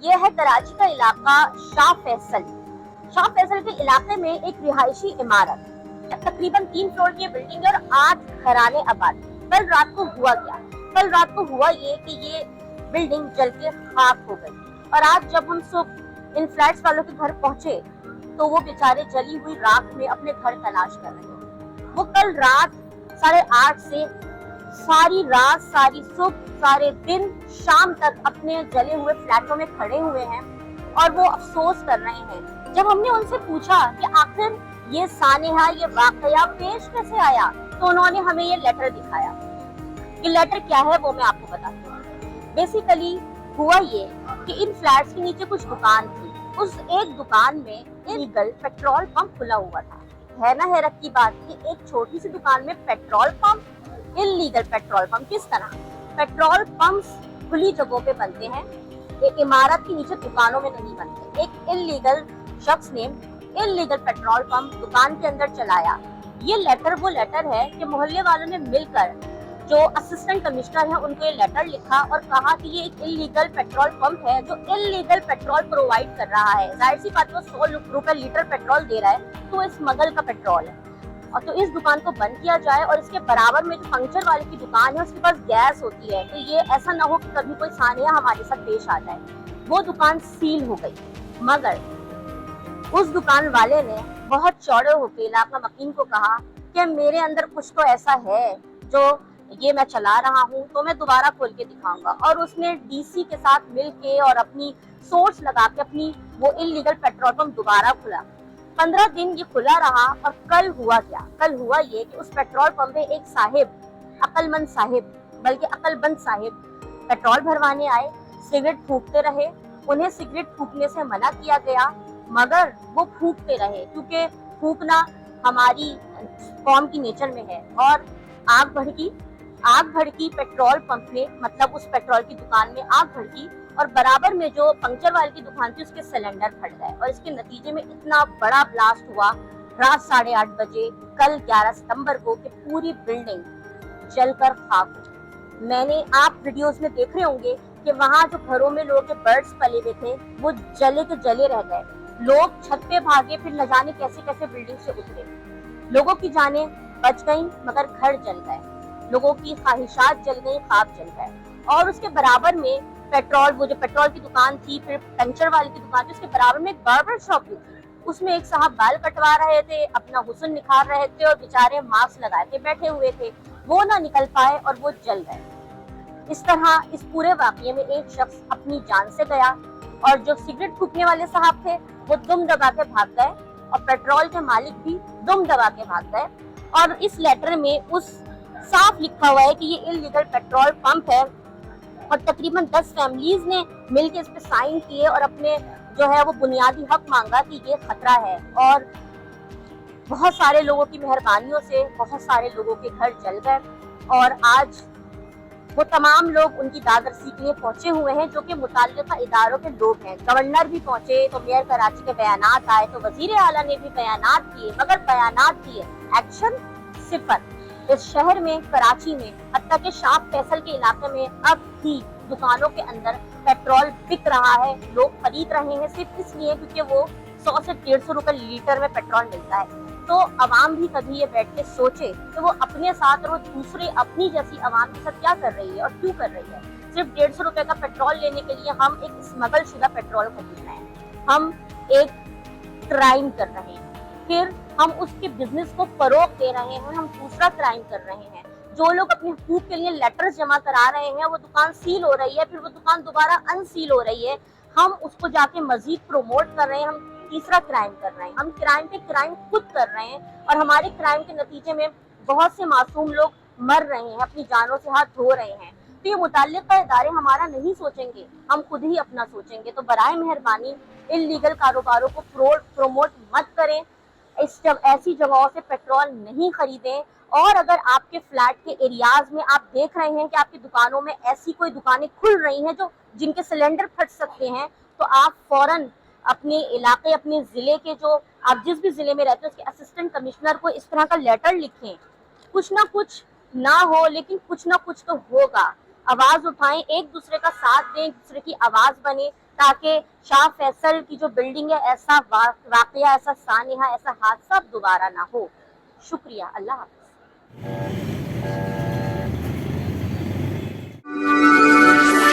ये है कराची का इलाका शाह फैसल। शाह फैसल के इलाके में एक रिहायशी इमारत, तकरीबन 3 फ्लोर की बिल्डिंग और 8 घराने आबाद। कल रात को हुआ क्या? कल रात को हुआ ये कि ये बिल्डिंग जल के खाक हो गई। और आज जब हम सुबह इन फ्लैट्स वालों के घर पहुंचे तो वो बेचारे जली हुई राख में अपने घर तलाश कर रहे हैं। वो कल रात 8:30 से सारी रात, सारी सुबह, सारे दिन, शाम तक अपने जले हुए फ्लैटों में खड़े हुए हैं और वो अफसोस कर रहे हैं। जब हमने उनसे पूछा कि आखिर ये सानेहा, ये वाकया पेश कैसे आया, तो उन्होंने हमें ये लेटर दिखाया। ये लेटर क्या है वो मैं आपको बताती हूँ। बेसिकली हुआ ये कि इन फ्लैट्स के नीचे कुछ दुकान थी। उस एक दुकान में इलीगल पेट्रोल पंप खुला हुआ था। है ना हैरत की बात कि एक छोटी सी दुकान में petrol pump, illegal petrol pump. किस तरह पेट्रोल पंप्स खुली जगहों पे बनते हैं, एक इमारत के नीचे दुकानों में नहीं बनते। एक इलीगल शख्स ने इलीगल पेट्रोल पंप दुकान के अंदर चलाया। ये लेटर वो लेटर है कि मोहल्ले वालों ने मिलकर जो असिस्टेंट कमिश्नर है उनको ये लेटर लिखा और कहा कि ये एक इलीगल पेट्रोल पंप है जो इलीगल पेट्रोल प्रोवाइड कर रहा है। जाहिर सी बात, वो 100 रुपए लीटर पेट्रोल दे रहा है तो स्मगल का पेट्रोल है। और तो इस दुकान को बंद किया जाए और इसके बराबर में जो पंक्चर वाले की दुकान है उसके पास गैस होती है, तो ये ऐसा ना हो कि कभी कोई सानिया हमारे साथ पेश आ जाए। वो दुकान सील हो गई, मगर उस दुकान वाले ने बहुत चौड़े होकर इलाका मकीन को कहा कि मेरे अंदर कुछ तो ऐसा है जो ये मैं चला रहा हूँ, तो मैं दोबारा खोल के दिखाऊंगा। और उसने डीसी के साथ मिलके और अपनी सोर्स लगा के अपनी वो इलीगल पेट्रोल पंप दोबारा खुला। 15 दिन ये खुला रहा। और कल हुआ क्या? कल हुआ ये कि उस पेट्रोल पंप में एक साहिब, अक्लमंद साहिब, बल्कि अक्लबंद साहिब पेट्रोल भरवाने आए। सिगरेट फूकते रहे। उन्हें सिगरेट फूकने से मना किया गया, मगर वो फूकते रहे क्योंकि फूकना हमारी कौम की नेचर में है। और आग भड़की पेट्रोल पंप में, मतलब उस पेट्रोल की दुकान में आग भड़की और बराबर में जो पंक्चर वाले की दुकान थी उसके सिलेंडर फट गए। और इसके नतीजे में इतना बड़ा ब्लास्ट हुआ रात 8:30 बजे कल 11 सितंबर को कि पूरी बिल्डिंग जलकर खाक हो। मैंने, आप वीडियोस में देख रहे होंगे कि वहाँ जो घरों में लोगों के बर्ड्स पले हुए थे वो जले के जले रह गए। लोग छत पे भागे, फिर न जाने कैसे कैसे बिल्डिंग से उतरे। लोगों की जानें बच गई मगर घर जल गए, लोगों की ख्वाहिशात जल गई, ख्वाब जल गए। और उसके बराबर में पेट्रोल, वो जो पेट्रोल की दुकान थी, फिर पंक्चर वाले की दुकान थी, उसके बराबर में एक बार्बर शॉप भी थी। उसमें एक साहब बाल कटवा रहे थे, अपना हुस्न निखार रहे थे और बेचारे मास्क लगाए के बैठे हुए थे। वो ना निकल पाए और वो जल गए। इस तरह इस पूरे वाकये में एक शख्स अपनी जान से गया और जो सिगरेट फूकने वाले साहब थे वो दुम दबा के भाग गए और पेट्रोल के मालिक भी दुम दबा के भाग गए। और इस लेटर में उस साफ लिखा हुआ है कि ये इलीगल पेट्रोल पंप है और तकरीबन 10 फैमिलीज ने मिलकर इस पे साइन किए और अपने जो है वो बुनियादी हक मांगा कि ये खतरा है। और बहुत सारे लोगों की मेहरबानियों से बहुत सारे लोगों के घर जल गए और आज वो तमाम लोग उनकी दादरसी के लिए पहुंचे हुए हैं जो कि मुताल्लिका इदारों के लोग हैं। गवर्नर भी पहुंचे तो मेयर कराची के बयानात आए, तो वजीर आला ने भी बयानात किए, मगर बयानात किए, एक्शन सिफर। इस शहर में, कराची में, हत्ता के शाह फैसल के इलाके में अब भी दुकानों के अंदर पेट्रोल बिक रहा है। लोग खरीद रहे हैं सिर्फ इसलिए क्योंकि वो 100 से 150 रुपए लीटर में पेट्रोल मिलता है। तो अवाम भी कभी ये बैठ के सोचे कि वो अपने साथ और वो दूसरे अपनी जैसी अवाम के साथ क्या कर रही है और क्यों कर रही है। सिर्फ 150 रुपए का पेट्रोल लेने के लिए हम एक स्मगल शुदा पेट्रोल खरीद रहे हैं, हम एक क्राइम कर रहे हैं, फिर हम उसके बिजनेस को फरोग दे रहे हैं, हम दूसरा क्राइम कर रहे हैं। जो लोग अपने हुकूक के लिए लेटर्स जमा करा रहे हैं वो दुकान सील हो रही है, फिर वो दुकान दोबारा अनसील हो रही है, हम उसको जाके मजीद प्रोमोट कर रहे हैं, हम तीसरा क्राइम कर रहे हैं, हम क्राइम पे क्राइम खुद कर रहे हैं। और हमारे क्राइम के नतीजे में बहुत से मासूम लोग मर रहे हैं, अपनी जानों से हाथ धो रहे हैं। तो ये मुताल्लिका इदारे हमारा नहीं सोचेंगे, हम खुद ही अपना सोचेंगे। तो बराए मेहरबानी इल्लीगल कारोबारों को प्रोमोट मत करें, ऐसी जगहों से पेट्रोल नहीं खरीदें। और अगर आपके फ्लैट के एरियाज में आप देख रहे हैं कि आपकी दुकानों में ऐसी कोई दुकानें खुल रही हैं जो जिनके सिलेंडर फट सकते हैं, तो आप फौरन अपने इलाके, अपने जिले के, जो आप जिस भी जिले में रहते हैं उसके असिस्टेंट कमिश्नर को इस तरह का लेटर लिखें। कुछ ना कुछ ना हो लेकिन कुछ ना कुछ तो होगा। आवाज उठाएं, एक दूसरे का साथ दें, एक दूसरे की आवाज बने, تاکہ شاہ فیصل کی جو بلڈنگ ہے ایسا واقعہ، ایسا سانحہ، ایسا حادثہ دوبارہ نہ ہو۔ شکریہ، اللہ حافظ۔